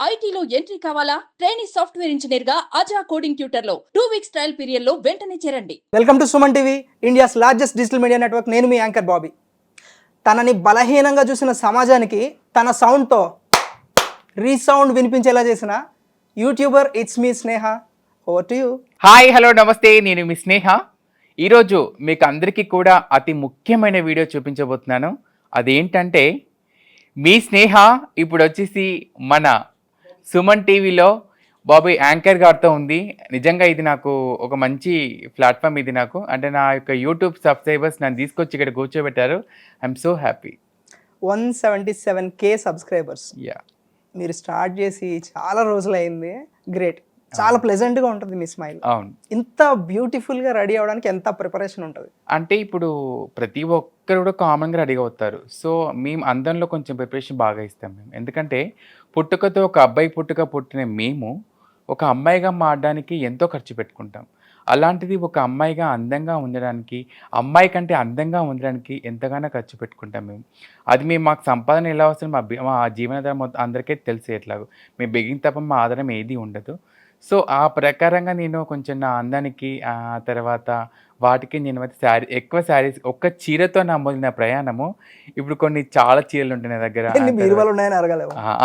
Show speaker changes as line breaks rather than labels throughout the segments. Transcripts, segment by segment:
ఐటీలో ఎంట్రీ కావాలా? Trainee software engineer గా అజా కోడింగ్ ట్యూటర్ లో 2 వీక్స్ ట్రయల్ పీరియడ్ లో వెంటనే చేరండి.
Welcome to Suman TV, India's largest digital media network. నేను మీ యాంకర్ బాబీ. తనని బలహీనంగా చూసిన సమాజానికి తన సౌండ్తో రీసౌండ్ వినిపించేలా చేసిన YouTuber it's me Sneha. Over to you.
Hi hello నమస్తే, నేను మీ స్నేహ. ఈరోజు మీకు అందరికీ కూడా అతి ముఖ్యమైన వీడియో చూపించబోతున్నాను. అదేంటంటే మీ స్నేహ ఇప్పుడు వచ్చేసి మన సుమన్ టీవీలో బాబీ యాంకర్ గారితో ఉంది. నిజంగా ఇది నాకు ఒక మంచి ప్లాట్ఫామ్. ఇది నాకు అంటే నా యొక్క యూట్యూబ్ సబ్స్క్రైబర్స్ నన్ను తీసుకొచ్చి ఇక్కడ కూర్చోబెట్టారు. I'm so happy.
177K subscribers.
Yeah,
మీరు స్టార్ట్ చేసి చాలా రోజులైంది. గ్రేట్. చాలా ప్లెజెంట్గా ఉంటుంది మీ స్మైల్.
అవును.
ఇంత బ్యూటిఫుల్గా రెడీ అవ్వడానికి ఎంత ప్రిపరేషన్ ఉంటుంది?
అంటే ఇప్పుడు ప్రతి ఒక్కరు కూడా కామన్గా రెడీ అవుతారు. సో మేము అందంలో కొంచెం ప్రిపరేషన్ బాగా ఇస్తాం మేము. ఎందుకంటే పుట్టుకతో ఒక అబ్బాయి పుట్టిన మేము ఒక అమ్మాయిగా మారడానికి ఎంతో ఖర్చు పెట్టుకుంటాం. అలాంటిది ఒక అమ్మాయిగా అందంగా ఉండడానికి, అమ్మాయి కంటే అందంగా ఉండడానికి ఎంతగానో ఖర్చు పెట్టుకుంటాం మేము. అది మేము మాకు సంపాదన ఎలా వస్తుంది, మా జీవనాధారం మొత్తం అందరికీ తెలిసే ఎట్లాగో మేము బెగిన తప్ప మా ఆధారం ఏది ఉండదు. సో ఆ ప్రకారంగా నేను కొంచెం నా అందానికి తర్వాత వాటికి నేను ఎక్కువ శారీస్ ఒక్క చీరతో నా మొదలైన ప్రయాణము. ఇప్పుడు కొన్ని చాలా చీరలు ఉంటాయి నా దగ్గర.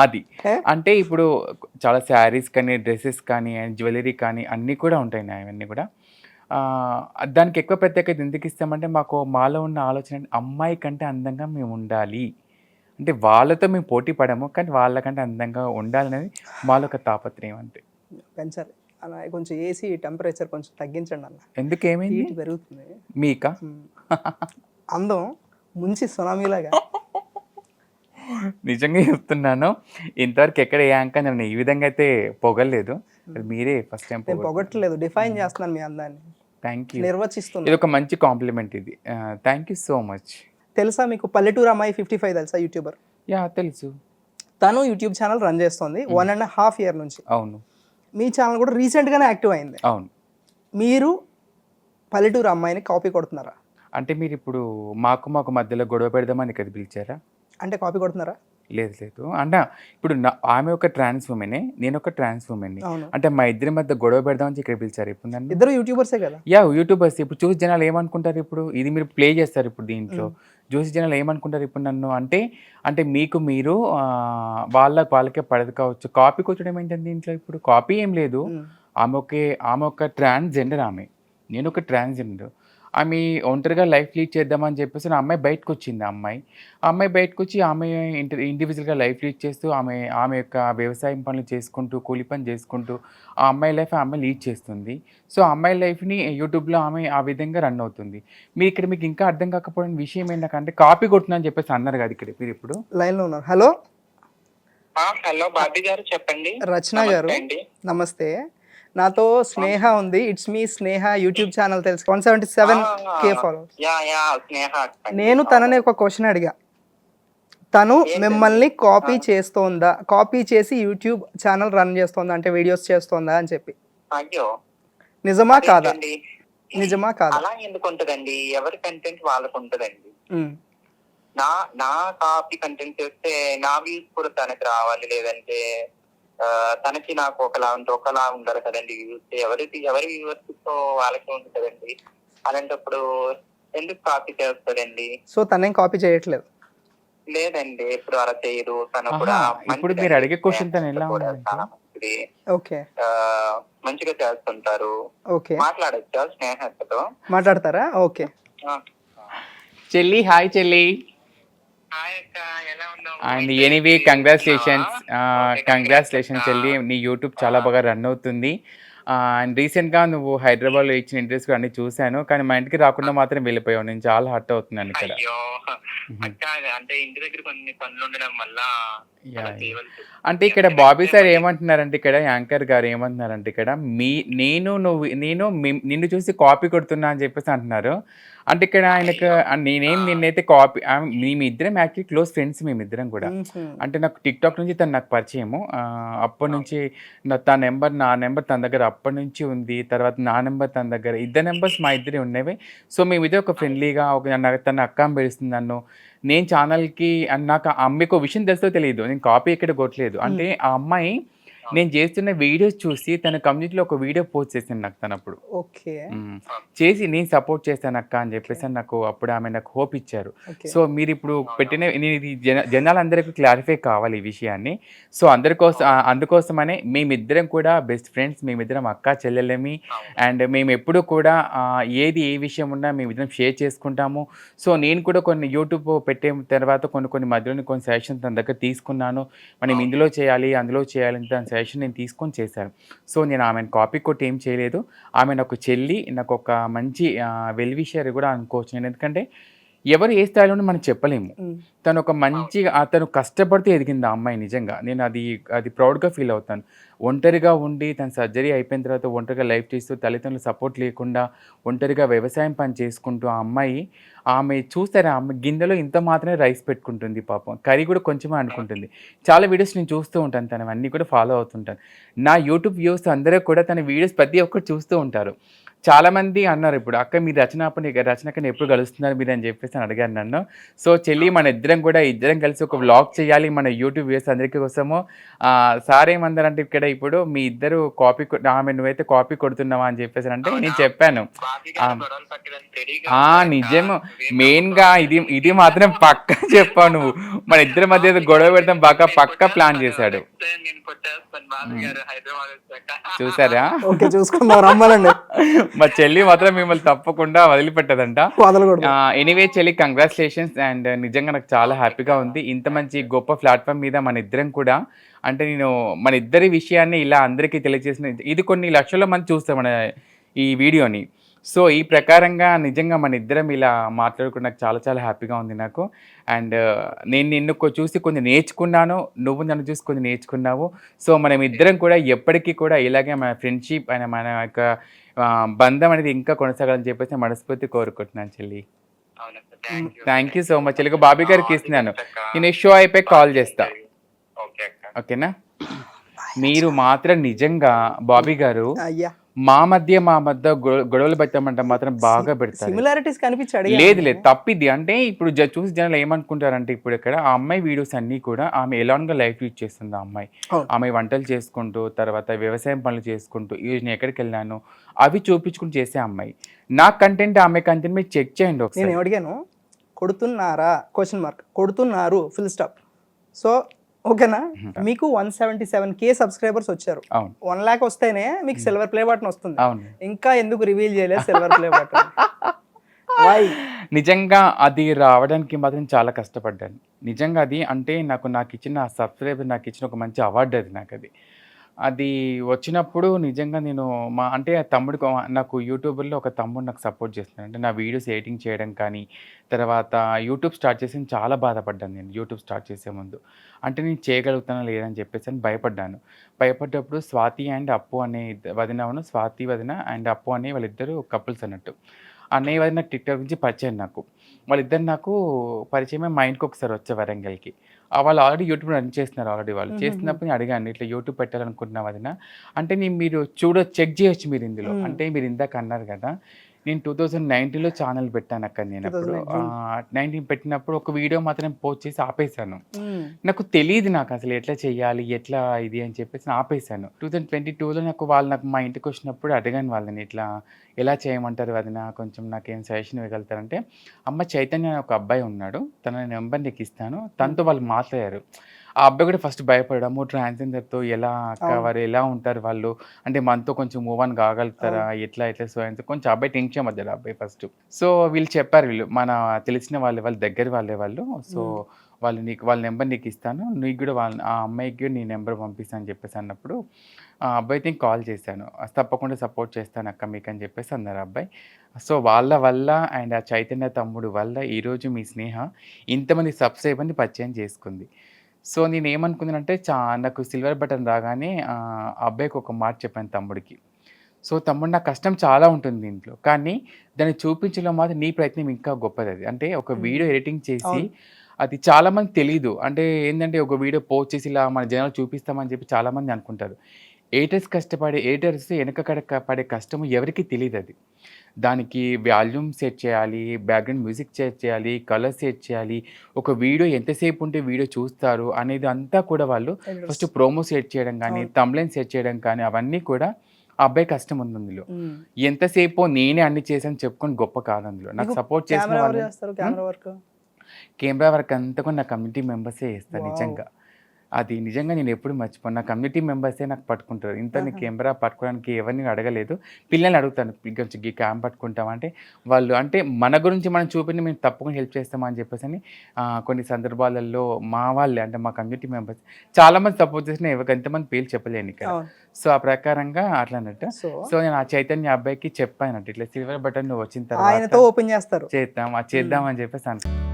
అది అంటే ఇప్పుడు చాలా శారీస్ కానీ, డ్రెస్సెస్ కానీ, జ్యువెలరీ కానీ అన్నీ కూడా ఉంటాయి నా ఇవన్నీ కూడా. దానికి ఎక్కువ ప్రత్యేకత ఎందుకు ఇస్తామంటే మాలో ఉన్న ఆలోచన అమ్మాయి కంటే అందంగా మేము ఉండాలి. అంటే వాళ్ళతో మేము పోటీ పడము, కానీ వాళ్ళకంటే అందంగా ఉండాలనేది మాలో ఒక తాపత్రయం అంతే.
పెంచాలి అలా. కొంచెం ఏసీ టెంపరేచర్ కొంచెం తగ్గించండి అన్న.
ఎందుకు, ఏమైంది?
హీట్ పెరుగుతుంది
మీకా?
అందం ముంచి సునామీలాగా.
నిజంగా చెప్తున్నాను, ఇంతవరకు ఎక్కడ ఏ యాంకర్ నన్ను ఈ విధంగా అయితే పొగలేదు. మీరే ఫస్ట్ టైం.
నేను పొగట్లేదు, డిఫైన్ చేస్తున్నాను మీ అందాన్ని.
Thank you.
నిర్వచిస్తున్నాను.
ఇది ఒక మంచి కాంప్లిమెంట్ ఇది. Thank you so much.
తెలుసా మీకు పల్లెటూరు అమ్మాయి 55 తెలుసా? యూట్యూబర్.
యా, తెలుసు.
తను యూట్యూబ్ ఛానల్ రన్ చేస్తుంది 1.5 year నుంచి.
అవును.
మీ ఛానల్ కూడా రీసెంట్గానే యాక్టివ్ అయింది.
అవును.
మీరు పల్లెటూరు అమ్మాయిని కాపీ కొడుతున్నారా?
అంటే మీరు ఇప్పుడు మాకు మధ్యలో గొడవ పెడదామని ఇక్కడ పిలిచారా?
అంటే కాపీ కొడుతున్నారా?
లేదు. అంటే ఇప్పుడు ఆమె ఒక ట్రాన్స్ ఉమెనే, నేను ఒక ట్రాన్స్ ఉమెన్ని.
అవును.
అంటే మా ఇద్దరి మధ్య గొడవ పెడదామని ఇక్కడ పిలిచారు. ఇప్పుడు నన్ను.
ఇద్దరు యూట్యూబర్సే కదా?
Yeah, YouTubers. ఇప్పుడు చూసి జనాలు ఏమనుకుంటారు? ఇప్పుడు ఇది మీరు ప్లే చేస్తారు ఇప్పుడు దీంట్లో. చూసి జనాలు ఏమనుకుంటారు ఇప్పుడు నన్ను అంటే మీకు మీరు వాళ్ళకే పడదు కావచ్చు. కాపీ కొట్టడం ఏంటంటే దీంట్లో ఇప్పుడు కాపీ ఏం లేదు. ఆమె ఒక ట్రాన్స్జెండర్. నేను ఒక ట్రాన్స్జెండర్. ఆమె ఒంటరిగా లైఫ్ లీడ్ చేద్దామని చెప్పేసి ఆ అమ్మాయి బయటకు వచ్చింది. ఆ అమ్మాయి బయటకు వచ్చి ఆమె ఇండివిజువల్గా లైఫ్ లీడ్ చేస్తూ ఆమె యొక్క వ్యవసాయం పనులు చేసుకుంటూ, కూలి పని చేసుకుంటూ ఆ అమ్మాయి లైఫ్ లీడ్ చేస్తుంది. సో ఆ అమ్మాయి లైఫ్ని యూట్యూబ్లో ఆమె ఆ విధంగా రన్ అవుతుంది. మీకు ఇంకా అర్థం కాకపోయిన విషయం ఏంటంటే కాపీ కొట్టున్నా అని చెప్పేసి అన్నారు కదా ఇక్కడ. మీరు ఇప్పుడు
లైన్లో ఉన్నారు. హలో
బాబీ గారు, చెప్పండి.
రచన గారు నమస్తే. నాతో స్నేహ ఉంది. It's me Sneha YouTube channel తెలుసు. 177K followers. నేను తనని ఒక క్వశ్చన్ అడిగా. తను మిమ్మల్ని కాపీ చేస్తోందా, కాపీ చేసి యూట్యూబ్ ఛానల్ రన్ చేస్తోందా, అంటే వీడియోస్ చేస్తోందా అని చెప్పి. నిజమా కాదా? నిజమా కాదా?
అలా ఎందుకు ఉంటదండి? ఎవరి కంటెంట్ వాళ్ళకు ఉంటదండి. నా కాపీ కంటెంట్ చేస్తే నా వ్యూస్ కూడా తనకి రావాలి, లేదంటే తనకి నాకు ఒకలా ఉండాలి కదండి. ఎవరి వ్యూవర్స్ తో వాళ్ళకి ఉంటుంది కదండి. అలాంటప్పుడు ఎందుకు కాపీ చేస్తాడండి?
సో తనేం కాపీ చేయట్లేదు?
లేదండి, ఎప్పుడు అలా చేయదు. తను కూడా
ఇప్పుడు మీరు అడిగే క్వశ్చన్ తను ఎలా
చాలా మంచిది.
ఓకే,
మంచిగా చేస్తుంటారు.
ఓకే,
మాట్లాడచ్చా స్నేహతో?
మాట్లాడతారా? ఓకే.
చెల్లి, హాయ్ చెల్లి. అండ్ ఎనీవే కంగ్రాచులేషన్స్ చెల్లి. నీ యూట్యూబ్ చాలా బాగా రన్ అవుతుంది. అండ్ రీసెంట్గా నువ్వు హైదరాబాద్లో ఇచ్చిన ఇంటర్వ్యూస్ అన్ని చూశాను, కానీ మా ఇంటికి రాకుండా మాత్రం వెళ్ళిపోయావు. నేను చాలా హర్ట్ అవుతున్నాను ఇక్కడ.
అంటే ఇంటి దగ్గర కొన్ని పనులు ఉండడం వల్ల.
అంటే ఇక్కడ బాబీ సార్ ఏమంటున్నారంటే, ఇక్కడ యాంకర్ గారు ఏమంటున్నారంటే, ఇక్కడ నిన్ను చూసి కాపీ కొడుతున్నా అని చెప్పేసి అంటున్నారు. అంటే ఇక్కడ ఆయనకు నిన్నైతే కాపీ మేమిద్దరం యాక్చువల్లీ క్లోజ్ ఫ్రెండ్స్ మేమిద్దరం కూడా. అంటే నాకు టిక్‌టాక్ నుంచి తను నాకు పరిచయము. అప్పటి నుంచి తన నెంబర్, నా నెంబర్ తన దగ్గర అప్పటి నుంచి ఉంది. తర్వాత నా నెంబర్ తన దగ్గర. ఇద్దరి నెంబర్స్ మా ఇద్దరియి ఉన్నవి. సో మేమిద్దరం ఒక ఫ్రెండ్లీగా తను అక్క అని పిలుస్తుంది నన్ను. నేను ఛానల్‌కి నాకు ఆ అమ్మాయికి ఒక విషయం తెలుసో తెలీదు. నేను కాపీ ఎక్కడ కొట్టలేదు. అంటే ఆ అమ్మాయి నేను చేస్తున్న వీడియోస్ చూసి తన కమ్యూనిటీలో ఒక వీడియో పోస్ట్ చేసింది నాకు తనప్పుడు.
ఓకే.
చేసి నేను సపోర్ట్ చేస్తాను అక్క అని చెప్పేసి నాకు అప్పుడు ఆమె నాకు హోప్ ఇచ్చారు. సో మీరిప్పుడు పెట్టిన నేను ఇది జనాలందరికీ క్లారిఫై కావాలి ఈ విషయాన్ని. సో అందుకోసమనే మేమిద్దరం కూడా బెస్ట్ ఫ్రెండ్స్. మేమిద్దరం అక్క చెల్లెళ్ళమి. అండ్ మేము ఎప్పుడు కూడా ఏది ఏ విషయం ఉన్నా మేమిద్దరం షేర్ చేసుకుంటాము. సో నేను కూడా కొన్ని యూట్యూబ్ పెట్టే తర్వాత కొన్ని మధ్యలోనే కొన్ని సజెషన్స్ తన దగ్గర తీసుకున్నాను. మనం ఇందులో చేయాలి, అందులో చేయాలని తన సజెషన్ నేను తీసుకొని చేశాను. సో నేను ఆమెను కాపీ కొట్టి ఏం చేయలేదు. ఆమె నాకు చెల్లి, నాకు ఒక మంచి వెల్ విషర్ కూడా అనుకోవచ్చు నేను. ఎందుకంటే ఎవరు ఏ స్థాయిలోనూ మనం చెప్పలేము. తను ఒక మంచిగా తను కష్టపడితే ఎదిగింది ఆ అమ్మాయి నిజంగా. నేను అది ప్రౌడ్‌గా ఫీల్ అవుతాను. ఒంటరిగా ఉండి తన సర్జరీ అయిపోయిన తర్వాత ఒంటరిగా లైఫ్ చేస్తూ తల్లిదండ్రుల సపోర్ట్ లేకుండా ఒంటరిగా వ్యవసాయం పని చేసుకుంటూ ఆ అమ్మాయి ఆమె చూసారా ఆమె గిన్నెలో ఇంత మాత్రమే రైస్ పెట్టుకుంటుంది పాపం. కర్రీ కూడా కొంచెమే అనుకుంటుంది. చాలా వీడియోస్ నేను చూస్తూ ఉంటాను. తనవన్నీ కూడా ఫాలో అవుతుంటాను. నా యూట్యూబ్ వ్యూవర్స్ అందరూ కూడా తన వీడియోస్ ప్రతి ఒక్కరు చూస్తూ ఉంటారు. చాలామంది అన్నారు ఇప్పుడు అక్క మీరు రచనకని ఎప్పుడు కలుస్తున్నారు మీరు అని చెప్పేసి అని అడిగారు నన్ను. సో చెల్లి మన ఇద్దరం కలిసి ఒక వ్లాగ్ చేయాలి మన యూట్యూబ్ వ్యూవర్స్ అందరికీ కోసము. సార్ ఏమన్నారంటే ఇక్కడ ఇప్పుడు మీ ఇద్దరు ఆమె నువ్వైతే కాపీ కొడుతున్నావా అని చెప్పేసి అంటే నేను చెప్పాను. నిజము మెయిన్గా ఇది మాత్రం పక్కా చెప్పావు నువ్వు. మన ఇద్దరి మధ్య గొడవ పెడతాం బాగా పక్కా ప్లాన్ చేశాడు. చూసారా?
ఓకే, చూసుకుందాం రమ్మనండి.
మా చెల్లి మాత్రం మిమ్మల్ని తప్పకుండా వదిలిపెట్టదంట. ఎనీవే చెల్లి కంగ్రాచులేషన్స్. అండ్ నిజంగా నాకు చాలా హ్యాపీగా ఉంది. ఇంత మంచి గొప్ప ప్లాట్ఫామ్ మీద మన ఇద్దరం కూడా అంటే నేను మన ఇద్దరి విషయాన్ని ఇలా అందరికీ తెలియజేసిన ఇది కొన్ని లక్షల మంది చూస్తారు మన ఈ వీడియోని. సో ఈ ప్రకారంగా నిజంగా మన ఇద్దరం ఇలా మాట్లాడుకుని నాకు చాలా చాలా హ్యాపీగా ఉంది నాకు. అండ్ నేను నిన్ను చూసి కొన్ని నేర్చుకున్నాను, నువ్వు నన్ను చూసి కొన్ని నేర్చుకున్నావు. సో మనం ఇద్దరం కూడా ఎప్పటికీ కూడా ఇలాగే మన ఫ్రెండ్షిప్ అండ్ మన యొక్క బంధం అనేది ఇంకా కొనసాగాలని చెప్పేసి మనస్ఫూర్తి కోరుకుంటున్నాను చెల్లి. Thank you so much. చెల్లిగా బాబీ గారికి ఇస్తున్నాను. నేను షో అయిపోయి కాల్ చేస్తా. ఓకేనా? మీరు మాత్రం నిజంగా బాబీ గారు మా మధ్య గొడవలు పెట్టమంటే మాత్రం బాగా పెడతారు.
సిమిలారిటీస్ కనిపించాడు.
లేదు తప్పిది. అంటే ఇప్పుడు చూసి జనాలు ఏమనుకుంటారంటే ఇప్పుడు ఇక్కడ ఆ అమ్మాయి వీడియోస్ అన్నీ కూడా ఆమె ఎలాగా లైఫ్ లీడ్ చేస్తుంది ఆ అమ్మాయి. ఆమె వంటలు చేసుకుంటూ తర్వాత వ్యవసాయం పనులు చేసుకుంటూ ఈరోజు నేను ఎక్కడికి వెళ్ళాను అవి చూపించుకుని చేసే అమ్మాయి. నా కంటెంట్ ఆమె కంటెంట్ మీరు చెక్ చేయండి ఒకసారి.
నేను అడిగాను కొడుతున్నారా కొడుతున్నారు ఫుల్ స్టాప్. సో ఓకేనా, మీకు 177K సబ్స్క్రైబర్స్ వచ్చారు. 1 lakh వస్తేనే మీకు సిల్వర్ ప్లే బటన్ వస్తుంది. ఇంకా ఎందుకు రివీల్ చేయలేదు సిల్వర్ ప్లే బటన్?
నిజంగా అది రావడానికి మాత్రం చాలా కష్టపడ్డాను. నిజంగా అది అంటే నాకు ఇచ్చిన సబ్స్క్రైబర్ నాకు ఇచ్చిన ఒక మంచి అవార్డు అది. అది వచ్చినప్పుడు నిజంగా నేను అంటే తమ్ముడికి నాకు యూట్యూబ్లో ఒక తమ్ముడు నాకు సపోర్ట్ చేస్తున్నాడు. అంటే నా వీడియోస్ ఎడిటింగ్ చేయడం కానీ తర్వాత యూట్యూబ్ స్టార్ట్ చేసి చాలా బాధపడ్డాను నేను యూట్యూబ్ స్టార్ట్ చేసే ముందు. అంటే నేను చేయగలుగుతానా లేదని చెప్పేసి అని భయపడ్డప్పుడు స్వాతి అండ్ అప్పు అనే స్వాతి వదిన అండ్ అప్పు అనే వాళ్ళిద్దరు కపుల్స్ అన్నట్టు. అన్నయ్య వదిన నాకు టిక్టాక్ నుంచి పరిచయం నాకు. వాళ్ళిద్దరు నాకు పరిచయమే మా ఇంటికి ఒకసారి వచ్చే వరంగల్కి. వాళ్ళు ఆల్రెడీ యూట్యూబ్ రన్ చేస్తున్నారు. వాళ్ళు చేస్తున్నప్పుడు నేను అడిగాను ఇట్లా యూట్యూబ్ పెట్టాలనుకుంటున్నా వదిన అంటే మీరు చెక్ చేయొచ్చు మీరు ఇందులో. అంటే మీరు ఇందాక అన్నారు కదా నేను 2019లో ఛానల్ పెట్టాను అక్కడ. నేను అప్పుడు 19 పెట్టినప్పుడు ఒక వీడియో మాత్రం పోస్ట్ చేసి ఆపేశాను. నాకు తెలియదు నాకు అసలు ఎట్లా చేయాలి ఎట్లా ఇది అని చెప్పేసి ఆపేశాను. 2022లో నాకు మా ఇంటికి వచ్చినప్పుడు అడిగాను వాళ్ళని ఇట్లా ఎలా చేయమంటారు వదిన కొంచెం నాకేం సజెషన్ ఇవ్వగలుగుతారంటే అమ్మ చైతన్య ఒక అబ్బాయి ఉన్నాడు తన నెంబర్ నీకు ఇస్తాను తనతో వాళ్ళు మాట్లాడారు. ఆ అబ్బాయి కూడా ఫస్ట్ భయపడము ట్రాన్స్జెండర్తో ఎలా వారు ఎలా ఉంటారు వాళ్ళు అంటే మనతో కొంచెం మూవ్ ఆన్ కాగలుగుతారా ఎట్లా సో అంటే కొంచెం అబ్బాయి టెన్షన్ పడ్డాడు అబ్బాయి ఫస్ట్. సో వీళ్ళు చెప్పారు మన తెలిసిన వాళ్ళ దగ్గర వాళ్ళు సో వాళ్ళ నెంబర్ నీకు ఇస్తాను నీకు కూడా ఆ అమ్మాయికి కూడా నీ నెంబర్ పంపిస్తాను అని చెప్పేసి అన్నప్పుడు ఆ అబ్బాయికి నేను కాల్ చేశాను. తప్పకుండా సపోర్ట్ చేస్తాను అక్క మీకు అని చెప్పేసి అన్నారు అబ్బాయి. సో వాళ్ళ వల్ల అండ్ ఆ చైతన్య తమ్ముడు వల్ల ఈరోజు మీ స్నేహ ఇంతమంది సబ్స్క్రైబర్ని పరిచయం చేసుకుంది. సో నేను ఏమనుకున్నానంటే నాకు సిల్వర్ బటన్ రాగానే ఆ అబ్బాయికి ఒక మాట చెప్పాను తమ్ముడికి. సో తమ్ముడు నా కష్టం చాలా ఉంటుంది దీంట్లో. కానీ దాన్ని చూపించడంలో మాత్రం నీ ప్రయత్నం ఇంకా గొప్పదది. అంటే ఒక వీడియో ఎడిటింగ్ చేసి
అవును.
అది చాలామందికి తెలీదు. అంటే ఏందంటే ఒక వీడియో పోస్ట్ చేసి ఇలా మన జనాలు చూపిస్తామని చెప్పి చాలామంది అనుకుంటారు. ఎడిటర్స్ వెనక పడే కష్టము ఎవరికీ తెలీదది. దానికి వాల్యూమ్ సెట్ చేయాలి, బ్యాక్‌గ్రౌండ్ మ్యూజిక్ సెట్ చేయాలి, కలర్స్ సెట్ చేయాలి. ఒక వీడియో ఎంతసేపు ఉంటే వీడియో చూస్తారు అనేది అంతా కూడా వాళ్ళు ఫస్ట్ ప్రోమో సెట్ చేయడం గానీ,
అవును.
థంబ్‌నెయిల్ సెట్ చేయడం కానీ అవన్నీ కూడా ఆ అబ్బాయి కష్టం ఉంది అందులో.
హ్మ్.
ఎంతసేపో నేనే అన్ని చేశాను చెప్పుకొని గొప్ప కాదు అందులో. నాకు
మీకు
సపోర్ట్ చేసిన
కెమెరా ఎవరు
వాళ్ళు
చేస్తారు? Camera work?
కెమెరా వర్క్ అంతా కూడా నా కమ్యూనిటీ మెంబర్సే చేస్తారు
వావ్!
నిజంగా. అది నిజంగా నేను ఎప్పుడు మర్చిపోను. నా కమ్యూనిటీ మెంబర్సే నాకు పట్టుకుంటారు. నీ కెమెరా పట్టుకోవడానికి ఎవరిని అడగలేదు. పిల్లల్ని అడుగుతాను. కొంచెం ఈ క్యామ్ పట్టుకుంటావా అంటే, వాళ్ళు అంటే మన గురించి మనం చూపించి మేము తప్పకుండా హెల్ప్ చేస్తామని చెప్పేసని కొన్ని సందర్భాలలో మా వాళ్ళే అంటే మా కమ్యూనిటీ మెంబర్స్ చాలామంది సపోర్ట్ చేసినా ఎంతమంది పేర్లు చెప్పలేను ఇక్కడ.
అవును.
సో, ఆ ప్రకారంగా అట్లా అన్నట్టు.
సో
సో, నేను ఆ చైతన్య అబ్బాయికి చెప్పానన్నట్టు. ఇట్లా సిల్వర్ బటన్ నువ్వు వచ్చిన
ఆయనతో
తర్వాత
ఓపెన్ చేస్తారు.
చేద్దాం అని చెప్పేసి అనుకున్నాను.